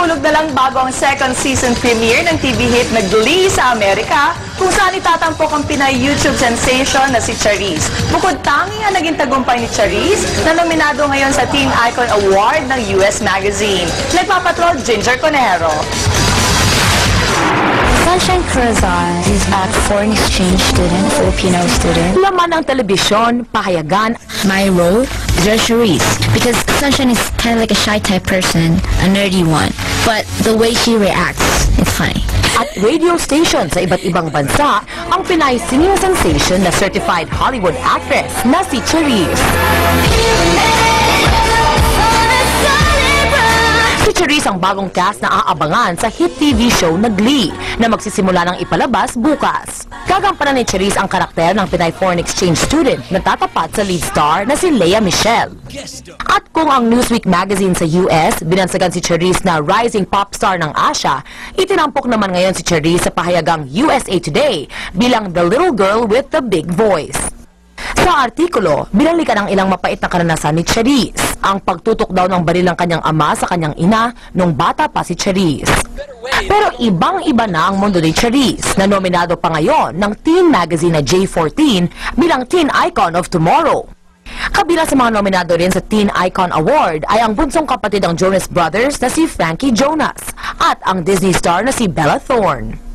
Mahulog na lang bago ang second season premiere ng TV hit na Glee sa Amerika, kung saan itatampok ang Pinay YouTube sensation na si Charisse. Bukod tangi ang naging tagumpay ni Charisse na nominado ngayon sa Teen Icon Award ng US Magazine. Nagpapatrol, Ginger Conejero. Sunshine Cruzar is a foreign exchange student, Filipino student. Laman ng telebisyon, pahayagan. My role, Charisse, because Sunshine is kind of like a shy type person, a nerdy one. But the way she reacts, it's funny. At radio station sa iba't ibang bansa, ang Pinay singing sensation na certified Hollywood actress na si Charisse. Si Charisse ang bagong cast na aabangan sa hit TV show na Glee na magsisimula ng ipalabas bukas. Gagampanan ni Charisse ang karakter ng Pinay foreign exchange student na tatapat sa lead star na si Lea Michele. At kung ang Newsweek magazine sa US binansagan si Charisse na rising pop star ng Asia, itinampok naman ngayon si Charisse sa pahayagang USA Today bilang the little girl with the big voice. Sa artikulo, binalikan ang ilang mapait na karanasan ni Charisse. Ang pagtutok daw ng baril ng kanyang ama sa kanyang ina nung bata pa si Charisse. Pero ibang-iba na ang mundo ni Charisse na nominado pa ngayon ng teen magazine na J14 bilang Teen Icon of Tomorrow. Kabila sa mga nominado rin sa Teen Icon Award ay ang bunsong kapatid ng Jonas Brothers na si Frankie Jonas at ang Disney star na si Bella Thorne.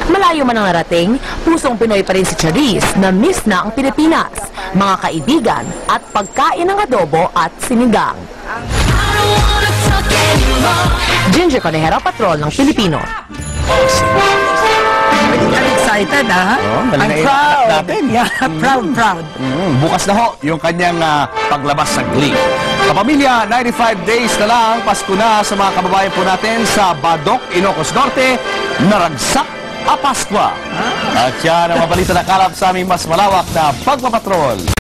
Malayo man ang narating, pusong Pinoy pa rin si Charisse na miss na ang Pilipinas, mga kaibigan at pagkain ng adobo at sinigang. Ginger Conejero, Patrol ng Pilipino. I'm excited, ha? I'm proud. Yeah, proud. Bukas na ho yung kanyang paglabas sa Glee. Kapamilya, 95 days na lang, Pasko na sa mga kababayan po natin sa Badok, Ilocos Norte, naragsak a Paskwa. At yan ang mabalita na kalap sa aming mas malawak na pagpapatrol.